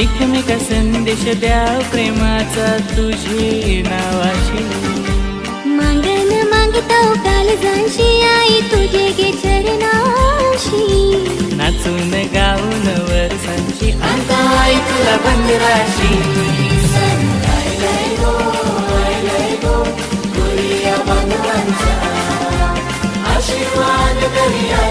एकमेक संदेश द्या प्रेमाचा तुझी नावाशी मांगण मागता काळजांशी आई तुझे गे चरणाशी नाचून गाऊन वर्षांची आता आई तुला बंदराशी आशीर्वाद करूया